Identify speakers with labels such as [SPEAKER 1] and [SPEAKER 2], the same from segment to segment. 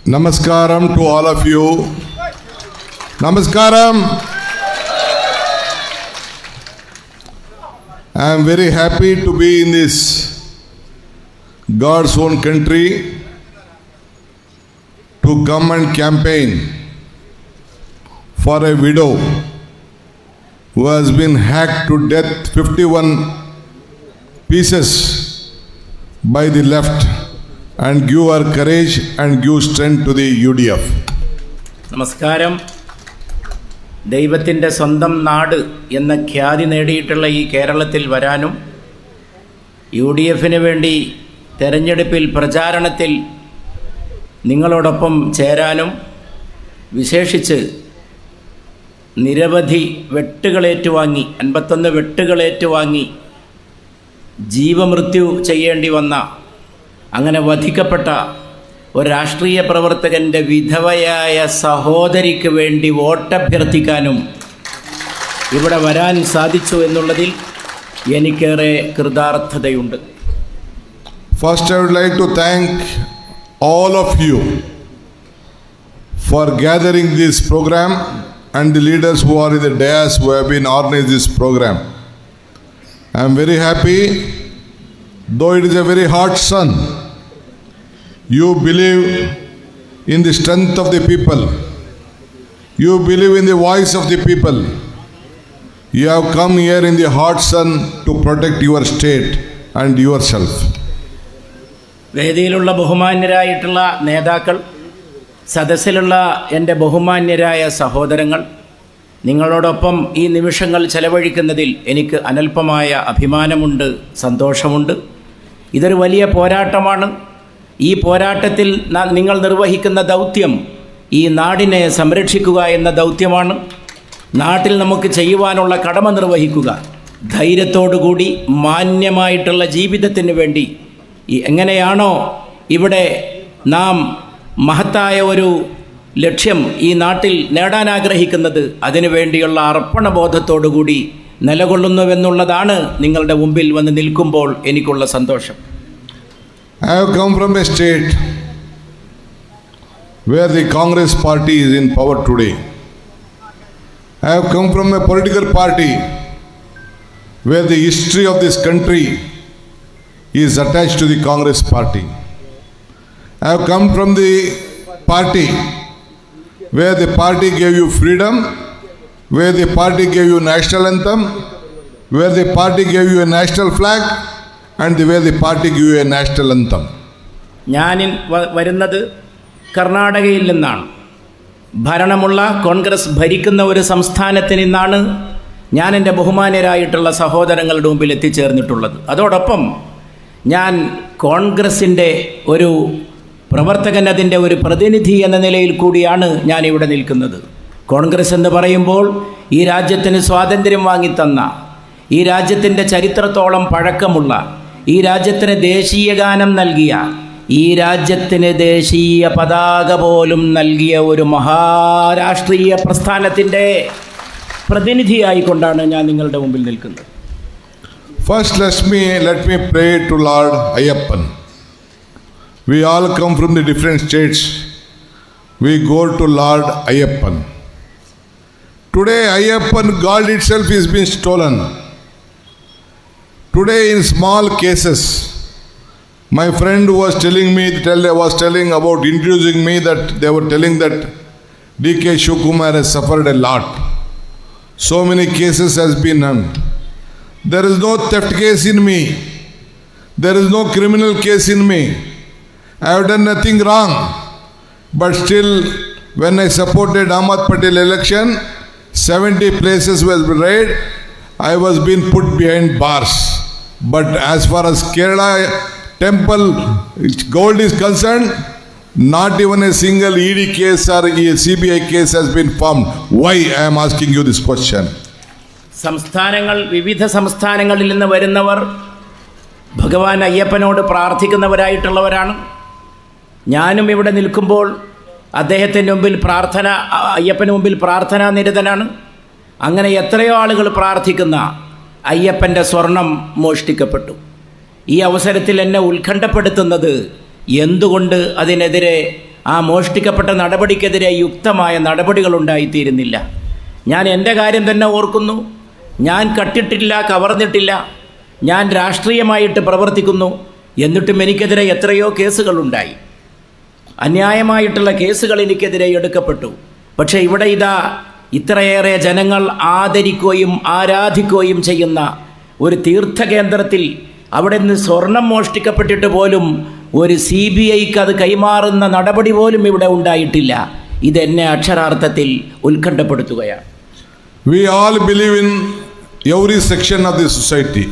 [SPEAKER 1] Namaskaram to all of you. Namaskaram. I am very happy to be in this God's own country to come and campaign for a widow who has been hacked to death 51 pieces by the left and give her courage and give strength to the UDF.
[SPEAKER 2] നമസ്കാരം. ദൈവത്തിൻ്റെ സ്വന്തം നാട് എന്ന ഖ്യാതി നേടിയിട്ടുള്ള ഈ കേരളത്തിൽ വരാനും UDFന് വേണ്ടി തെരഞ്ഞെടുപ്പിൽ പ്രചാരണത്തിൽ നിങ്ങളോടൊപ്പം ചേരാനും വിശേഷിച്ച് നിരവധി വെട്ടുകളേറ്റുവാങ്ങി 51 വെട്ടുകളേറ്റുവാങ്ങി ജീവമൃത്യു ചെയ്യേണ്ടി വന്ന അങ്ങനെ വധിക്കപ്പെട്ട ഒരു രാഷ്ട്രീയ പ്രവർത്തകൻ്റെ വിധവയായ സഹോദരിക്ക് വേണ്ടി വോട്ടഭ്യർത്ഥിക്കാനും ഇവിടെ വരാൻ സാധിച്ചു എന്നുള്ളതിൽ എനിക്കേറെ കൃതാർത്ഥതയുണ്ട്.
[SPEAKER 1] First, I would like to thank all of you for gathering this program and the leaders who are in the dais who have been organizing this program. I am very happy, though it is a very hot sun. You believe in the strength of the people. You believe in the voice of the people. You have come here in the hot sun to protect your state and yourself.
[SPEAKER 2] വേദിയിലുള്ള ബഹുമാന്യരായിട്ടുള്ള നേതാക്കൾ, സദസ്സിലുള്ള എൻ്റെ ബഹുമാന്യരായ സഹോദരങ്ങൾ, നിങ്ങളോടൊപ്പം ഈ നിമിഷങ്ങൾ ചെലവഴിക്കുന്നതിൽ എനിക്ക് അനൽപമായ അഭിമാനമുണ്ട്, സന്തോഷമുണ്ട്. ഇതൊരു വലിയ പോരാട്ടമാണ്. ഈ പോരാട്ടത്തിൽ നിങ്ങൾ നിർവഹിക്കുന്ന ദൗത്യം ഈ നാടിനെ സംരക്ഷിക്കുക എന്ന ദൗത്യമാണ്. നാട്ടിൽ നമുക്ക് ചെയ്യുവാനുള്ള കടമ നിർവഹിക്കുക, ധൈര്യത്തോടുകൂടി മാന്യമായിട്ടുള്ള ജീവിതത്തിന് വേണ്ടി എങ്ങനെയാണോ ഇവിടെ നാം മഹത്തായ ഒരു ലക്ഷ്യം ഈ നാട്ടിൽ നേടാൻ ആഗ്രഹിക്കുന്നത്, അതിനു വേണ്ടിയുള്ള അർപ്പണബോധത്തോടുകൂടി നിലകൊള്ളുന്നുവെന്നുള്ളതാണ് നിങ്ങളുടെ മുമ്പിൽ വന്ന് നിൽക്കുമ്പോൾ എനിക്കുള്ള സന്തോഷം.
[SPEAKER 1] I have come from a state where the Congress party is in power today. I have come from a political party where the history of this country is attached to the Congress party. I have come from the party where the party gave you freedom, where the party gave you national anthem, where the party gave you a national flag, and the way the party give you a national anthem.
[SPEAKER 2] ഞാൻ വരുന്നത് കർണാടകയിൽ നിന്നാണ്. ഭരണമുള്ള കോൺഗ്രസ് ഭരിക്കുന്ന ഒരു സംസ്ഥാനത്തിൽ നിന്നാണ് ഞാൻ എൻ്റെ ബഹുമാന്യരായിട്ടുള്ള സഹോദരങ്ങളുടെ മുമ്പിൽ എത്തിച്ചേർന്നിട്ടുള്ളത്. അതോടൊപ്പം ഞാൻ കോൺഗ്രസിൻ്റെ ഒരു പ്രവർത്തകൻ, അതിൻ്റെ ഒരു പ്രതിനിധി എന്ന നിലയിൽ കൂടിയാണ് ഞാനിവിടെ നിൽക്കുന്നത്. കോൺഗ്രസ് എന്ന് പറയുമ്പോൾ ഈ രാജ്യത്തിന് സ്വാതന്ത്ര്യം വാങ്ങിത്തന്ന, ഈ രാജ്യത്തിൻ്റെ ചരിത്രത്തോളം പഴക്കമുള്ള, ഈ രാജ്യത്തിന് ദേശീയ ഗാനം നൽകിയ, ഈ രാജ്യത്തിന് ദേശീയ പതാക പോലും നൽകിയ ഒരു മഹാരാഷ്ട്രീയ പ്രസ്ഥാനത്തിൻ്റെ പ്രതിനിധിയായിക്കൊണ്ടാണ് ഞാൻ നിങ്ങളുടെ മുമ്പിൽ നിൽക്കുന്നത്.
[SPEAKER 1] First, let me pray to Lord Ayyappan. We all come from the different states. We go to Lord Ayyappan. Today, Ayyappan God itself is being stolen. Today, in small cases, my friend was telling about introducing me that they were telling that D.K. Shivakumar has suffered a lot. So many cases has been done. There is no theft case in me. There is no criminal case in me. I have done nothing wrong. But still, when I supported Ahmad Patel election, 70 places was raid. I was being put behind bars. But as far as Kerala temple gold is concerned, not even a single ED case or CBI case has been formed. Why? I am asking you this question.
[SPEAKER 2] വിവിധ സംസ്ഥാനങ്ങളിൽ നിന്ന് വരുന്നവർ ഭഗവാൻ അയ്യപ്പനോട് പ്രാർത്ഥിക്കുന്നവരായിട്ടുള്ളവരാണ്. ഞാനും ഇവിടെ നിൽക്കുമ്പോൾ അദ്ദേഹത്തിൻ്റെ മുമ്പിൽ അയ്യപ്പന് മുമ്പിൽ പ്രാർത്ഥനാ നിരതനാണ്. അങ്ങനെ എത്രയോ ആളുകൾ പ്രാർത്ഥിക്കുന്ന അയ്യപ്പൻ്റെ സ്വർണം മോഷ്ടിക്കപ്പെട്ടു. ഈ അവസരത്തിൽ എന്നെ ഉത്കണ്ഠപ്പെടുത്തുന്നത് എന്തുകൊണ്ട് അതിനെതിരെ ആ മോഷ്ടിക്കപ്പെട്ട നടപടിക്കെതിരെ യുക്തമായ നടപടികളുണ്ടായിത്തീരുന്നില്ല. ഞാൻ എൻ്റെ കാര്യം തന്നെ ഓർക്കുന്നു. ഞാൻ കട്ടിട്ടില്ല, കവർന്നിട്ടില്ല, ഞാൻ രാഷ്ട്രീയമായിട്ട് പ്രവർത്തിക്കുന്നു. എന്നിട്ടും എനിക്കെതിരെ എത്രയോ കേസുകളുണ്ടായി, അന്യായമായിട്ടുള്ള കേസുകൾ എനിക്കെതിരെ എടുക്കപ്പെട്ടു. പക്ഷേ ഇവിടെ ഇതാ ഇത്രയേറെ ജനങ്ങൾ ആദരിക്കുകയും ആരാധിക്കുകയും ചെയ്യുന്ന ഒരു തീർത്ഥകേന്ദ്രത്തിൽ അവിടെ നിന്ന് സ്വർണം മോഷ്ടിക്കപ്പെട്ടിട്ട് പോലും ഒരു CBIക്ക് അത് കൈമാറുന്ന നടപടി പോലും ഇവിടെ ഉണ്ടായിട്ടില്ല. ഇതെന്നെ അക്ഷരാർത്ഥത്തിൽ ഉത്കണ്ഠപ്പെടുത്തുകയാണ്.
[SPEAKER 1] We all believe in every section of the society.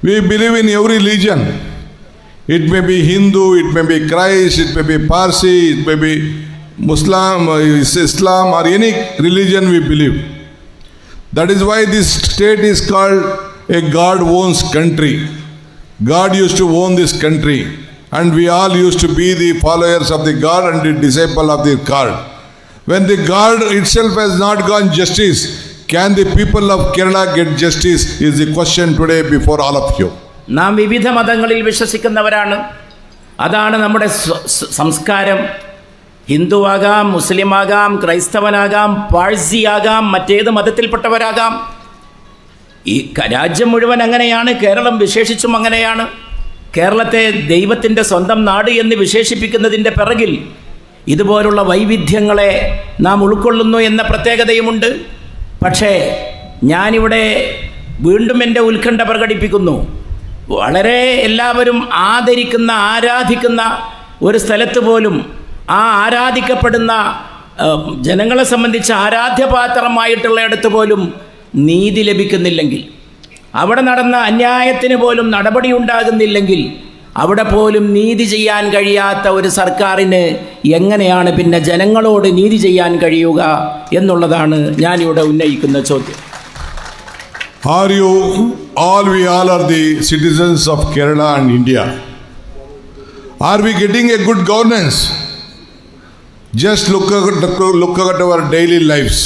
[SPEAKER 1] We believe in every religion. It may be Hindu, it may be Christ, it may be Parsi, it may be Muslim, Islam, or any religion we believe. That is why this state is called a God-owns country. God used to own this country, and we all used to be the followers of the God and the disciple of the God. When the God itself has not gone justice, can the people of Kerala get justice is the question today before all of you.
[SPEAKER 2] നാം വിവിധ മതങ്ങളിൽ വിശ്വസിക്കുന്നവരാണ്. അതാണ് നമ്മുടെ സംസ്കാരം. ഹിന്ദുവാകാം, മുസ്ലിമാകാം, ക്രൈസ്തവനാകാം, പാഴ്സിയാകാം, മറ്റേത് മതത്തിൽപ്പെട്ടവരാകാം. ഈ രാജ്യം മുഴുവൻ അങ്ങനെയാണ്, കേരളം വിശേഷിച്ചും അങ്ങനെയാണ്. കേരളത്തെ ദൈവത്തിൻ്റെ സ്വന്തം നാട് എന്ന് വിശേഷിപ്പിക്കുന്നതിൻ്റെ പിറകിൽ ഇതുപോലുള്ള വൈവിധ്യങ്ങളെ നാം ഉൾക്കൊള്ളുന്നു എന്ന പ്രത്യേകതയുമുണ്ട്. പക്ഷേ ഞാനിവിടെ വീണ്ടും എൻ്റെ ഉത്കണ്ഠ പ്രകടിപ്പിക്കുന്നു. വളരെ എല്ലാവരും ആദരിക്കുന്ന, ആരാധിക്കുന്ന ഒരു സ്ഥലത്ത് പോലും ആ ആരാധിക്കപ്പെടുന്ന ജനങ്ങളെ സംബന്ധിച്ച് ആരാധ്യപാത്രമായിട്ടുള്ള ഇടത്ത് പോലും നീതി ലഭിക്കുന്നില്ലെങ്കിൽ, അവിടെ നടന്ന അന്യായത്തിന് പോലും നടപടി ഉണ്ടാകുന്നില്ലെങ്കിൽ, അവിടെ പോലും നീതി ചെയ്യാൻ കഴിയാത്ത ഒരു സർക്കാരിന് എങ്ങനെയാണ് പിന്നെ ജനങ്ങളോട് നീതി ചെയ്യാൻ കഴിയുക എന്നുള്ളതാണ് ഞാനിവിടെ ഉന്നയിക്കുന്ന ചോദ്യം.
[SPEAKER 1] Are you all, we all are the citizens of Kerala and India. Are we getting a good governance? Just look at our daily lives.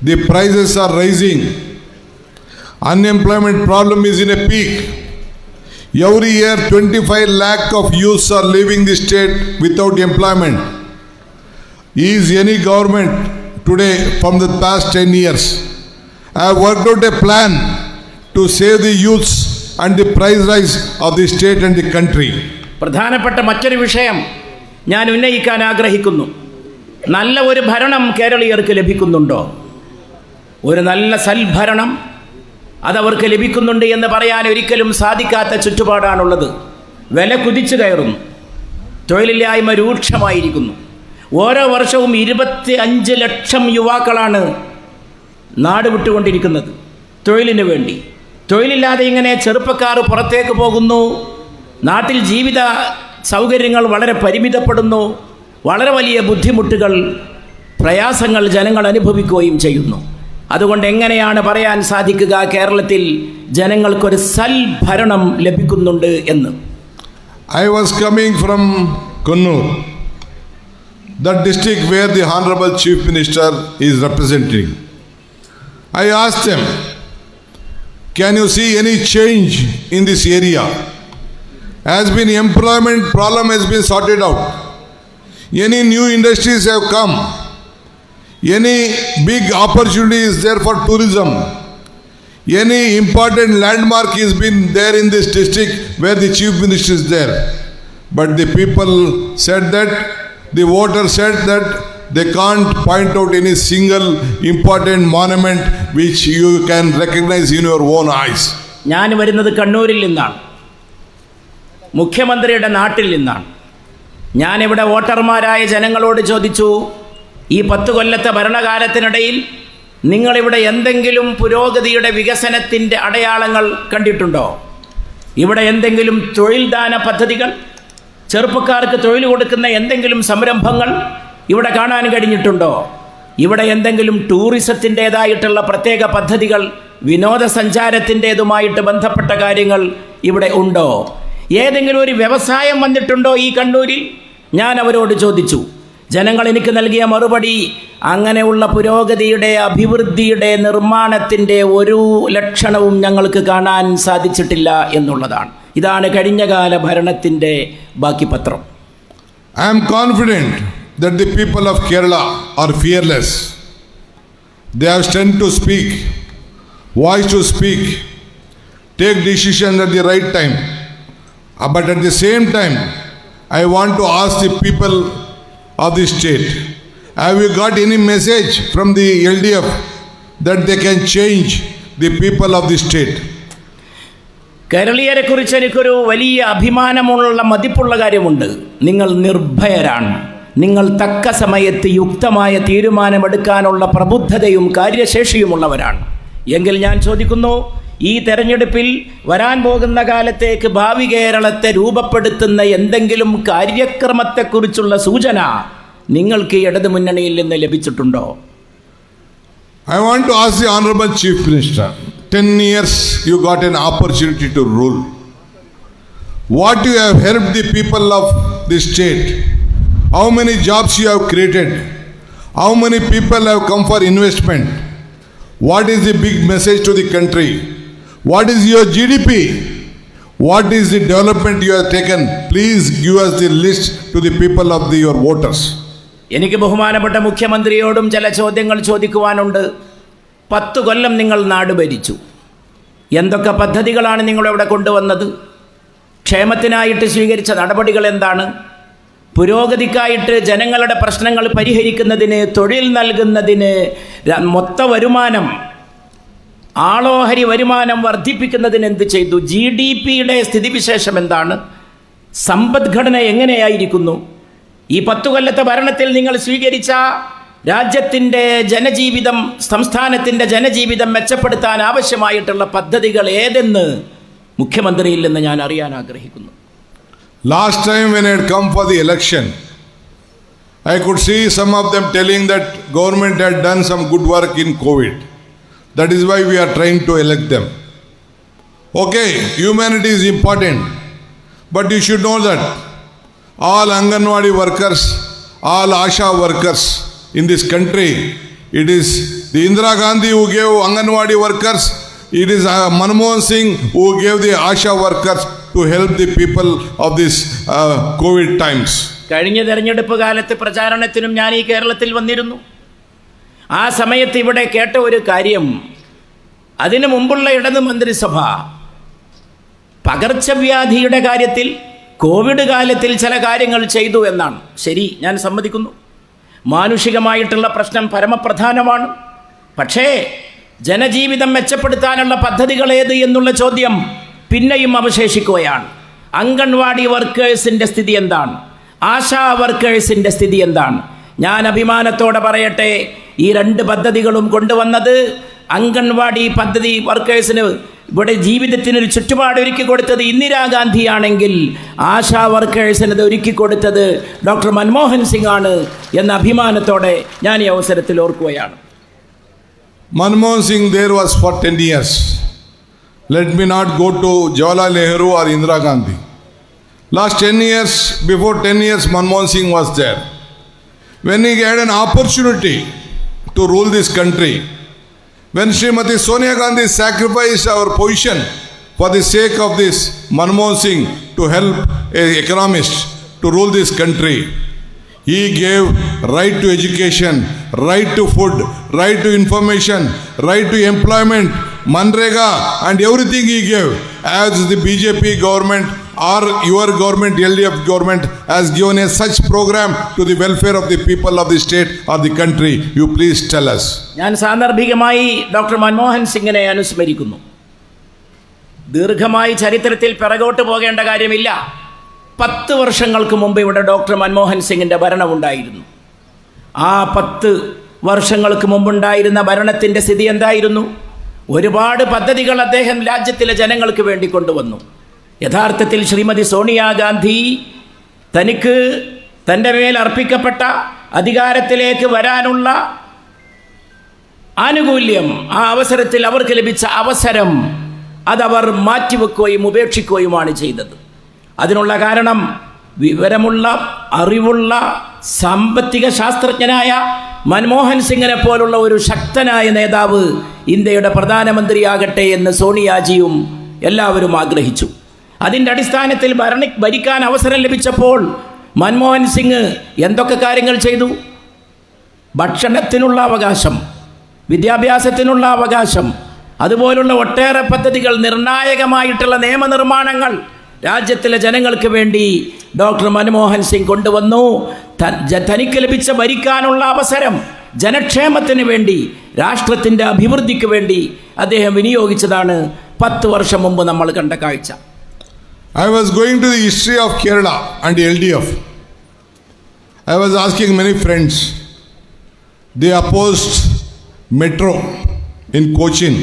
[SPEAKER 1] The prices are rising. Unemployment problem is in a peak. Every year 25 lakh of youths are leaving the state without employment. Is any government today from the past 10 years have worked out a plan to save the youths and the price rise of the state and the country?
[SPEAKER 2] പ്രധാനപ്പെട്ട മറ്റൊരു വിഷയം ഞാൻ ഉന്നയിക്കാൻ ആഗ്രഹിക്കുന്നു. നല്ല ഒരു ഭരണം കേരളീയർക്ക് ലഭിക്കുന്നുണ്ടോ? ഒരു നല്ല സൽഭരണം അതവർക്ക് ലഭിക്കുന്നുണ്ട് എന്ന് പറയാൻ ഒരിക്കലും സാധിക്കാത്ത ചുറ്റുപാടാണുള്ളത്. വില കുതിച്ചു കയറുന്നു, തൊഴിലില്ലായ്മ രൂക്ഷമായിരിക്കുന്നു. ഓരോ വർഷവും 25 ലക്ഷം യുവാക്കളാണ് നാട് വിട്ടുകൊണ്ടിരിക്കുന്നത് തൊഴിലിന് വേണ്ടി. തൊഴിലില്ലാതെ ഇങ്ങനെ ചെറുപ്പക്കാർ പുറത്തേക്ക് പോകുന്നു. നാട്ടിൽ ജീവിത സൗകര്യങ്ങൾ വളരെ പരിമിതപ്പെടുന്നു. വളരെ വലിയ ബുദ്ധിമുട്ടുകൾ, പ്രയാസങ്ങൾ ജനങ്ങൾ അനുഭവിക്കുകയും ചെയ്യുന്നു. അതുകൊണ്ട് എങ്ങനെയാണ് പറയാൻ സാധിക്കുക കേരളത്തിൽ ജനങ്ങൾക്കൊരു സൽഭരണം ലഭിക്കുന്നുണ്ട് എന്ന്?
[SPEAKER 1] I was coming from Kannur, that district where the Honorable Chief Minister is representing. I asked them, can you see any change in this area? Has been employment problem has been sorted out. Any new industries have come. Any big opportunity is there for tourism. Any important landmark has been there in this district where the Chief Minister is there. But the people said that, the voters said that they can't point out any single important monument which you can recognize in your own eyes.
[SPEAKER 2] ഞാൻ വരുന്നത് കണ്ണൂരിൽ നിന്നാണ്, മുഖ്യമന്ത്രിയുടെ നാട്ടിൽ നിന്നാണ്. ഞാനിവിടെ വോട്ടർമാരായ ജനങ്ങളോട് ചോദിച്ചു, ഈ 10 കൊല്ലത്തെ ഭരണകാലത്തിനിടയിൽ നിങ്ങളിവിടെ എന്തെങ്കിലും പുരോഗതിയുടെ വികസനത്തിൻ്റെ അടയാളങ്ങൾ കണ്ടിട്ടുണ്ടോ? ഇവിടെ എന്തെങ്കിലും തൊഴിൽദാന പദ്ധതികൾ, ചെറുപ്പക്കാർക്ക് തൊഴിൽ കൊടുക്കുന്ന എന്തെങ്കിലും സംരംഭങ്ങൾ ഇവിടെ കാണാൻ കഴിഞ്ഞിട്ടുണ്ടോ? ഇവിടെ എന്തെങ്കിലും ടൂറിസത്തിൻ്റേതായിട്ടുള്ള പ്രത്യേക പദ്ധതികൾ, വിനോദസഞ്ചാരത്തിൻ്റേതുമായിട്ട് ബന്ധപ്പെട്ട കാര്യങ്ങൾ ഇവിടെ ഉണ്ടോ? ഏതെങ്കിലും ഒരു വ്യവസായം വന്നിട്ടുണ്ടോ ഈ കണ്ണൂരിൽ? ഞാൻ അവരോട് ചോദിച്ചു. ജനങ്ങൾ എനിക്ക് നൽകിയ മറുപടി, അങ്ങനെയുള്ള പുരോഗതിയുടെ, അഭിവൃദ്ധിയുടെ, നിർമ്മാണത്തിൻ്റെ ഒരു ലക്ഷണവും ഞങ്ങൾക്ക് കാണാൻ സാധിച്ചിട്ടില്ല എന്നുള്ളതാണ്. ഇതാണ് കഴിഞ്ഞകാല ഭരണത്തിൻ്റെ ബാക്കി പത്രം.
[SPEAKER 1] I am confident that the people of Kerala are fearless. They have strength to speak, voice to speak, take decisions at the right time. But at the same time, I want to ask the people of the state, have you got any message from the LDF that they can change the people of the state?
[SPEAKER 2] കേരളീയരെ കുറിച്ച് എനിക്കൊരു വലിയ അഭിമാനമുള്ള മതിപ്പുള്ള കാര്യമുണ്ട്. നിങ്ങൾ നിർഭയരാണ്. നിങ്ങൾ തക്ക സമയത്ത് യുക്തമായ തീരുമാനമെടുക്കാനുള്ള പ്രബുദ്ധതയും കാര്യശേഷിയുമുള്ളവരാണ്. എങ്കിൽ ഞാൻ ചോദിക്കുന്നു, ഈ തെരഞ്ഞെടുപ്പിൽ വരാൻ പോകുന്ന കാലത്തേക്ക് ഭാവി കേരളത്തെ രൂപപ്പെടുത്തുന്ന എന്തെങ്കിലും കാര്യക്രമത്തെക്കുറിച്ചുള്ള സൂചന നിങ്ങൾക്ക് ഇടതു മുന്നണിയിൽ നിന്ന് ലഭിച്ചിട്ടുണ്ടോ?
[SPEAKER 1] I want to ask the Honorable Chief Minister, 10 years you got an opportunity to rule. What you have helped the people of the state? How many jobs you have created? How many people have come for investment? What is the big message to the country? What is your GDP? What is the development you have taken? Please give us the list to the people of your voters.
[SPEAKER 2] എനിക്ക് ബഹുമാനപ്പെട്ട മുഖ്യമന്ത്രിയോടും ചില ചോദ്യങ്ങൾ ചോദിക്കുവാനുണ്ട്. 10 കൊല്ലം നിങ്ങൾ നാട് ഭരിച്ചു. എന്തൊക്കെ പദ്ധതികളാണ് നിങ്ങളിവിടെ കൊണ്ടുവന്നത്? ക്ഷേമത്തിനായിട്ട് സ്വീകരിച്ച നടപടികൾ എന്താണ്? പുരോഗതിക്കായിട്ട് ജനങ്ങളുടെ പ്രശ്നങ്ങൾ പരിഹരിക്കുന്നതിന്, തൊഴിൽ നൽകുന്നതിന്, മൊത്ത വരുമാനം, ആളോഹരി വരുമാനം വർദ്ധിപ്പിക്കുന്നതിന് എന്ത് ചെയ്തു? GDPയുടെ സ്ഥിതിവിശേഷം എന്താണ്? സമ്പദ്ഘടന എങ്ങനെയായിരിക്കുന്നു? ഈ 10 കൊല്ലത്തെ ഭരണത്തിൽ നിങ്ങൾ സ്വീകരിച്ച രാജ്യത്തിൻ്റെ ജനജീവിതം, സംസ്ഥാനത്തിൻ്റെ ജനജീവിതം മെച്ചപ്പെടുത്താൻ ആവശ്യമായിട്ടുള്ള പദ്ധതികൾ ഏതെന്ന് മുഖ്യമന്ത്രിയിൽ നിന്ന് ഞാൻ അറിയാൻ ആഗ്രഹിക്കുന്നു.
[SPEAKER 1] Last time when I had come for the election, I could see some of them telling that government had done some good work in COVID. That is why we are trying to elect them. Okay, humanity is important, but you should know that all Anganwadi workers, all Asha workers in this country, it is the Indira Gandhi who gave Anganwadi workers, it is Manmohan Singh who gave the Asha workers to help the people of this COVID times.
[SPEAKER 2] കഴിഞ്ഞ തെരഞ്ഞെടുപ്പ് കാലത്ത് പ്രചാരണത്തിനും ഞാൻ ഈ കേരളത്തിൽ വന്നിരുന്നു. ആ സമയത്ത് ഇവിടെ കേട്ട ഒരു കാര്യം, അതിനു മുമ്പുള്ള ഇടത് മന്ത്രിസഭ പകർച്ചവ്യാധിയുടെ കാര്യത്തിൽ, കോവിഡ് കാലത്തിൽ ചില കാര്യങ്ങൾ ചെയ്തു എന്നാണ്. ശരി, ഞാൻ സമ്മതിക്കുന്നു. മാനുഷികമായിട്ടുള്ള പ്രശ്നം പരമപ്രധാനമാണ്. പക്ഷേ ജനജീവിതം മെച്ചപ്പെടുത്താനുള്ള പദ്ധതികൾ ഏത് എന്നുള്ള ചോദ്യം പിന്നെയും അവശേഷിക്കുകയാണ്. അംഗൻവാടി വർക്കേഴ്സിൻ്റെ സ്ഥിതി എന്താണ്? ആശാ വർക്കേഴ്സിൻ്റെ സ്ഥിതി എന്താണ്? ഞാൻ അഭിമാനത്തോടെ പറയട്ടെ, ഈ 2 പദ്ധതികളും കൊണ്ടുവന്നത് അംഗൻവാടി പദ്ധതി വർക്കേഴ്സിന് ഇവിടെ ജീവിതത്തിനൊരു ചുറ്റുപാട് ഒരുക്കി കൊടുത്തത് ഇന്ദിരാഗാന്ധിയാണെങ്കിൽ ആശാ വർക്കേഴ്സിന് ഇത് ഒരുക്കി കൊടുത്തത് ഡോക്ടർ മൻമോഹൻ സിംഗ് ആണ് എന്ന അഭിമാനത്തോടെ ഞാൻ ഈ അവസരത്തിൽ ഓർക്കുകയാണ്.
[SPEAKER 1] Manmohan Singh there was for 10 years. Let me not go to Jawaharlal Nehru or Indira Gandhi. Last 10 years, before 10 years, Manmohan Singh was there. When he had an opportunity to rule this country, when Srimati Sonia Gandhi sacrificed our position for the sake of this Manmohan Singh to help an economist to rule this country, he gave right to education, right to food, right to information, right to employment, Manrega and everything he gave. As the BJP government or your government, LDF government has given a such program to the welfare of the people of the state or the country, you please tell us.
[SPEAKER 2] ഞാൻ സാന്ദർഭികമായി doctor Manmohan സിംഗിനെ അനുസ്മരിക്കുന്നു. ദീർഘമായി ചരിത്രത്തിൽ പിറകോട്ട് പോകേണ്ട കാര്യമില്ല. 10 വർഷങ്ങൾക്ക് മുമ്പ് ഇവിടെ ഡോക്ടർ മൻമോഹൻ സിംഗിൻ്റെ ഭരണമുണ്ടായിരുന്നു. ആ 10 വർഷങ്ങൾക്ക് മുമ്പുണ്ടായിരുന്ന ഭരണത്തിൻ്റെ സ്ഥിതി എന്തായിരുന്നു? ഒരുപാട് പദ്ധതികൾ അദ്ദേഹം രാജ്യത്തിലെ ജനങ്ങൾക്ക് വേണ്ടി കൊണ്ടുവന്നു. യഥാർത്ഥത്തിൽ ശ്രീമതി സോണിയാഗാന്ധി തനിക്ക് തൻ്റെ മേൽ അർപ്പിക്കപ്പെട്ട അധികാരത്തിലേക്ക് വരാനുള്ള ആനുകൂല്യം, ആ അവസരത്തിൽ അവർക്ക് ലഭിച്ച അവസരം അതവർ മാറ്റിവെക്കുകയും ഉപേക്ഷിക്കുകയുമാണ് ചെയ്തത്. അതിനുള്ള കാരണം വിവരമുള്ള, അറിവുള്ള, സാമ്പത്തിക ശാസ്ത്രജ്ഞനായ മൻമോഹൻ സിംഗിനെ പോലുള്ള ഒരു ശക്തനായ നേതാവ് ഇന്ത്യയുടെ പ്രധാനമന്ത്രിയാകട്ടെ എന്ന് സോണിയാജിയും എല്ലാവരും ആഗ്രഹിച്ചു. അതിൻ്റെ അടിസ്ഥാനത്തിൽ ഭരിക്കാൻ അവസരം ലഭിച്ചപ്പോൾ മൻമോഹൻ സിംഗ് എന്തൊക്കെ കാര്യങ്ങൾ ചെയ്തു? ഭക്ഷണത്തിനുള്ള അവകാശം, വിദ്യാഭ്യാസത്തിനുള്ള അവകാശം, അതുപോലുള്ള ഒട്ടേറെ പദ്ധതികൾ, നിർണായകമായിട്ടുള്ള നിയമനിർമ്മാണങ്ങൾ രാജ്യത്തിലെ ജനങ്ങൾക്ക് വേണ്ടി ഡോക്ടർ മൻമോഹൻ സിംഗ് കൊണ്ടുവന്നു. തനിക്ക് ലഭിച്ച ഭരിക്കാനുള്ള അവസരം ജനക്ഷേമത്തിന് വേണ്ടി, രാഷ്ട്രത്തിൻ്റെ അഭിവൃദ്ധിക്ക് വേണ്ടി അദ്ദേഹം വിനിയോഗിച്ചതാണ് 10 വർഷം മുമ്പ് നമ്മൾ കണ്ട കാഴ്ച.
[SPEAKER 1] I was going to the history of Kerala and LDF. I was asking many friends. They opposed metro in Cochin.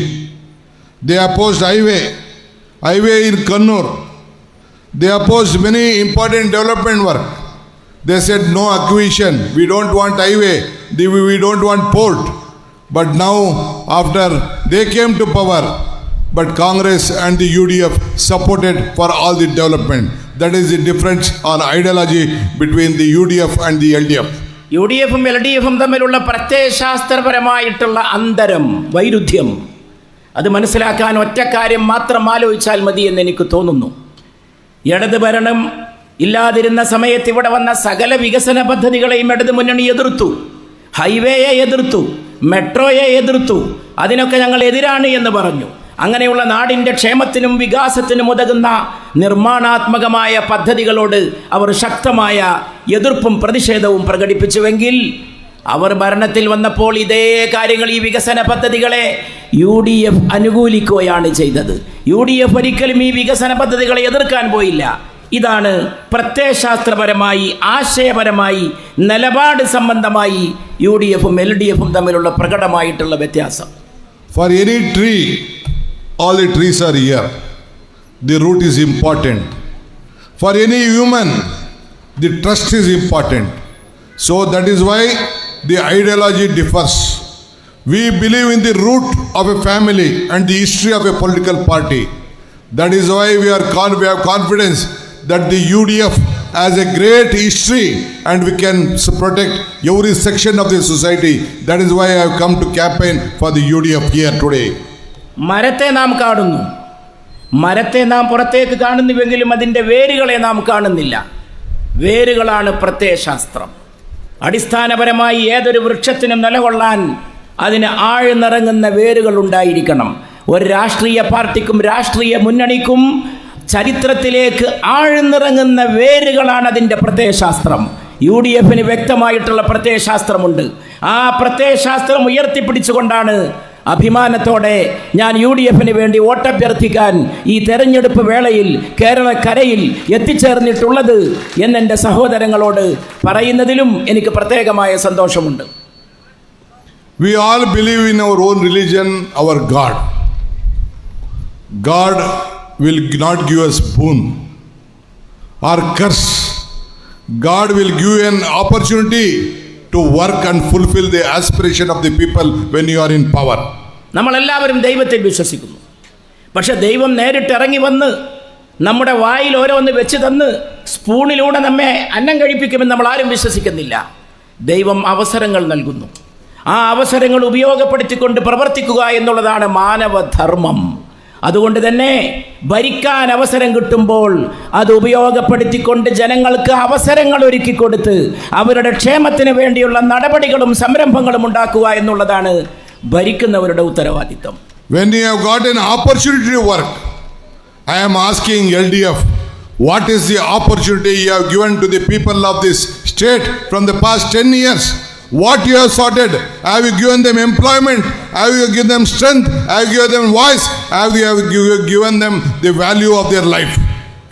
[SPEAKER 1] They opposed highway in Kannur. They opposed many important development work. They said no acquisition. We don't want highway. We don't want port. But now, after they came to power, but Congress and the UDF supported for all the development. That is the difference on ideology between the UDF and the LDF.
[SPEAKER 2] UDF-ഉം LDF-ഉം തമ്മിലുള്ള പ്രത്യയശാസ്ത്രപരമായിട്ടുള്ള അന്തരം, വൈരുദ്ധ്യം, അത് മനസ്സിലാക്കാൻ ഒറ്റ കാര്യം മാത്രം ആലോചിച്ചാൽ മതി എന്ന് എനിക്ക് തോന്നുന്നു. ഇടത് ഭരണം ഇല്ലാതിരുന്ന സമയത്ത് ഇവിടെ വന്ന സകല വികസന പദ്ധതികളെയും ഇടത് മുന്നണി എതിർത്തു. ഹൈവേയെ എതിർത്തു, മെട്രോയെ എതിർത്തു. അതിനൊക്കെ ഞങ്ങൾ എതിരാണ് എന്ന് പറഞ്ഞു. അങ്ങനെയുള്ള നാടിൻ്റെ ക്ഷേമത്തിനും വികാസത്തിനും ഉതകുന്ന നിർമ്മാണാത്മകമായ പദ്ധതികളോട് അവർ ശക്തമായ എതിർപ്പും പ്രതിഷേധവും പ്രകടിപ്പിച്ചുവെങ്കിൽ, അവർ ഭരണത്തിൽ വന്നപ്പോൾ ഇതേ കാര്യങ്ങൾ, ഈ വികസന പദ്ധതികളെ UDF അനുകൂലിക്കുകയാണ് ചെയ്തത്. UDF ഒരിക്കലും ഈ വികസന പദ്ധതികളെ എതിർക്കാൻ പോയില്ല. ഇതാണ് പ്രത്യയശാസ്ത്രപരമായി, ആശയപരമായി, നിലപാട് സംബന്ധമായി UDF-ഉം LDF-ഉം തമ്മിലുള്ള പ്രകടമായിട്ടുള്ള വ്യത്യാസം.
[SPEAKER 1] For any tree, all the trees are here. The root is important. For any human, the trust is important. So that is why the ideology differs. We believe in the root of a family and the history of a political party. That is why we have confidence that the UDF has a great history and we can protect every section of the society. That is why I have come to campaign for the UDF here today.
[SPEAKER 2] മരത്തെ നാം കാണുന്നു, മരത്തെ നാം പുറത്തേക്ക് കാണുന്നുവെങ്കിലും അതിൻ്റെ വേരുകളെ നാം കാണുന്നില്ല. വേരുകളാണ് പ്രത്യയശാസ്ത്രം. അടിസ്ഥാനപരമായി ഏതൊരു വൃക്ഷത്തിനും നിലകൊള്ളാൻ അതിന് ആഴ്ന്നിറങ്ങുന്ന വേരുകൾ ഉണ്ടായിരിക്കണം. ഒരു രാഷ്ട്രീയ പാർട്ടിക്കും രാഷ്ട്രീയ മുന്നണിക്കും ചരിത്രത്തിലേക്ക് ആഴ്ന്നിറങ്ങുന്ന വേരുകളാണ് അതിൻ്റെ പ്രത്യയശാസ്ത്രം. UDF-ന് വ്യക്തമായിട്ടുള്ള പ്രത്യയശാസ്ത്രമുണ്ട്. ആ പ്രത്യയശാസ്ത്രം ഉയർത്തിപ്പിടിച്ചുകൊണ്ടാണ് അഭിമാനത്തോടെ ഞാൻ UDF-ന് വേണ്ടി വോട്ടഭ്യർത്ഥിക്കാൻ ഈ തെരഞ്ഞെടുപ്പ് വേളയിൽ കേരളക്കരയിൽ എത്തിച്ചേർന്നിട്ടുള്ളത് എന്നെൻ്റെ സഹോദരങ്ങളോട് പറയുന്നതിലും എനിക്ക് പ്രത്യേകമായ സന്തോഷമുണ്ട്.
[SPEAKER 1] We all believe in our own religion, our God. God will not give us boon or curse. God will give an opportunity to work and fulfill the aspiration of the people when you are in power.
[SPEAKER 2] നമ്മളെല്ലാവരും ദൈവത്തിൽ വിശ്വസിക്കുന്നു. പക്ഷെ ദൈവം നേരിട്ട് ഇറങ്ങി വന്ന് നമ്മുടെ വായിൽ ഓരോന്ന് വെച്ച് തന്ന് സ്പൂണിലൂടെ നമ്മെ അന്നം കഴിപ്പിക്കുമെന്ന് നമ്മൾ ആരും വിശ്വസിക്കുന്നില്ല. ദൈവം അവസരങ്ങൾ നൽകുന്നു. ആ അവസരങ്ങൾ ഉപയോഗപ്പെടുത്തിക്കൊണ്ട് പ്രവർത്തിക്കുക എന്നുള്ളതാണ് മാനവധർമ്മം. അതുകൊണ്ട് തന്നെ ഭരിക്കാൻ അവസരം കിട്ടുമ്പോൾ അത് ഉപയോഗപ്പെടുത്തിക്കൊണ്ട് ജനങ്ങൾക്ക് അവസരങ്ങൾ ഒരുക്കിക്കൊടുത്ത് അവരുടെ ക്ഷേമത്തിന് വേണ്ടിയുള്ള നടപടികളും സംരംഭങ്ങളും ഉണ്ടാക്കുക എന്നുള്ളതാണ് ഭരിക്കുന്നവരുടെ ഉത്തരവാദിത്വം.
[SPEAKER 1] When you have got an opportunity to work, I am asking LDF, what is the opportunity you have given to the people of this state from the past 10 years? What you have sorted? Have you given them employment? Have you given them strength? Have you given them voice? Have you given them the value of their life?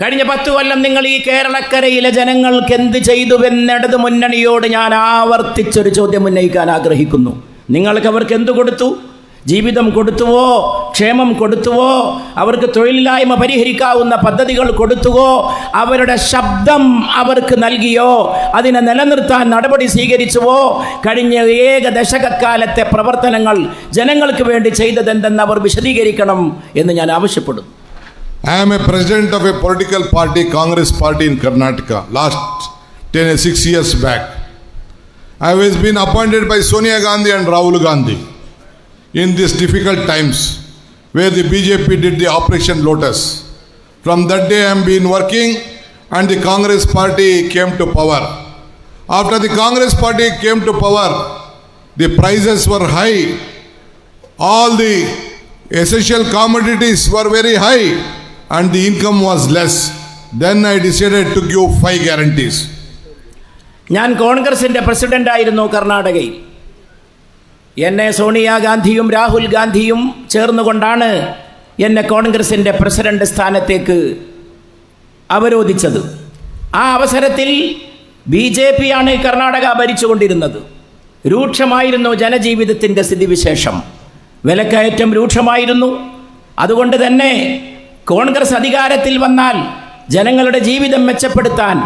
[SPEAKER 2] കഴിഞ്ഞ 10 കൊല്ലം നിങ്ങൾ ഈ കേരളക്കരയിലെ ജനങ്ങൾക്ക് എന്ത് ചെയ്തുവെന്ന് ഇടത് മുന്നണിയോട് ഞാൻ ആവർത്തിച്ചൊരു ചോദ്യം ഉന്നയിക്കാൻ ആഗ്രഹിക്കുന്നു. നിങ്ങൾക്ക് അവർക്ക് എന്തു കൊടുത്തു? ജീവിതം കൊടുത്തുവോ? ക്ഷേമം കൊടുത്തുവോ? അവർക്ക് തൊഴിലില്ലായ്മ പരിഹരിക്കാവുന്ന പദ്ധതികൾ കൊടുത്തുവോ? അവരുടെ ശബ്ദം അവർക്ക് നൽകിയോ? അതിനെ നിലനിർത്താൻ നടപടി സ്വീകരിച്ചുവോ? കഴിഞ്ഞ ഏക ദശകക്കാലത്തെ പ്രവർത്തനങ്ങൾ ജനങ്ങൾക്ക് വേണ്ടി ചെയ്തതെന്തെന്ന് അവർ വിശദീകരിക്കണം എന്ന് ഞാൻ ആവശ്യപ്പെടുന്നു.
[SPEAKER 1] I am a president of a political party, Congress party in Karnataka, last 6 years back. I was been appointed by Sonia Gandhi and Rahul Gandhi in these difficult times where the BJP did the Operation Lotus. From that day I am been working and the Congress party came to power. After the Congress party came to power, the prices were high. All the essential commodities were very high and the income was less. Then I decided to give 5 guarantees.
[SPEAKER 2] ഞാൻ കോൺഗ്രസിൻ്റെ president ആയിരുന്നു കർണാടകയിൽ. എന്നെ സോണിയാഗാന്ധിയും രാഹുൽ ഗാന്ധിയും ചേർന്നുകൊണ്ടാണ് എന്നെ കോൺഗ്രസിൻ്റെ president സ്ഥാനത്തേക്ക് അവരോധിച്ചത്. ആ അവസരത്തിൽ BJP ആണ് കർണാടക ഭരിച്ചുകൊണ്ടിരുന്നത്. രൂക്ഷമായിരുന്നു ജനജീവിതത്തിൻ്റെ സ്ഥിതിവിശേഷം. വിലക്കയറ്റം രൂക്ഷമായിരുന്നു. അതുകൊണ്ട് തന്നെ കോൺഗ്രസ് അധികാരത്തിൽ വന്നാൽ ജനങ്ങളുടെ ജീവിതം മെച്ചപ്പെടുത്താൻ,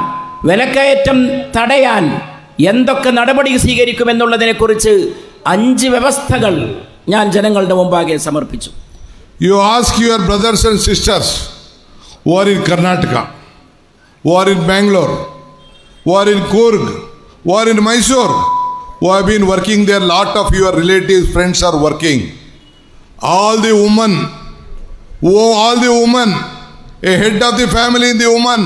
[SPEAKER 2] വിലക്കയറ്റം തടയാൻ എന്തൊക്കെ നടപടി സ്വീകരിക്കുമെന്നുള്ളതിനെക്കുറിച്ച് 5 വ്യവസ്ഥകൾ ഞാൻ ജനങ്ങളുടെ മുമ്പാകെ സമർപ്പിച്ചു.
[SPEAKER 1] You ask your brothers and sisters who are in Karnataka, who are in Bangalore, who are in Coorg, who are in Mysore, who have been working there, lot of your relatives, friends are working. All the women, a head of the family in the woman,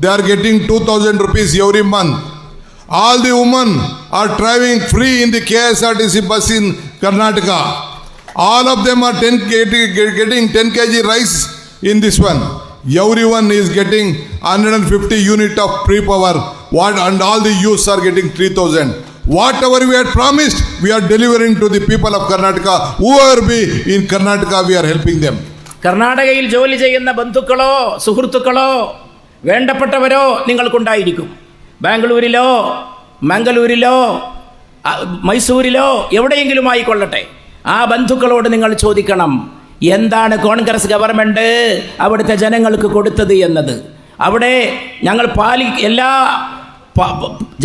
[SPEAKER 1] they are getting 2,000 rupees every month. All the women are driving free in the KSRTC bus in Karnataka. All of them are getting 10 kg rice in this one. Everyone is getting 150 unit of pre-power. And all the youths are getting 3,000. Whatever we had promised, we are delivering to the people of Karnataka. Whoever be in Karnataka, we are helping them.
[SPEAKER 2] കർണാടകയിൽ ജോലി ചെയ്യുന്ന ബന്ധുക്കളോ സുഹൃത്തുക്കളോ വേണ്ടപ്പെട്ടവരോ നിങ്ങൾക്കുണ്ടായിരിക്കും. ബാംഗ്ലൂരിലോ മംഗളൂരിലോ മൈസൂരിലോ എവിടെയെങ്കിലും ആയിക്കൊള്ളട്ടെ, ആ ബന്ധുക്കളോട് നിങ്ങൾ ചോദിക്കണം, എന്താണ് Congress government അവിടുത്തെ ജനങ്ങൾക്ക് കൊടുത്തത് എന്നത്. അവിടെ ഞങ്ങൾ എല്ലാ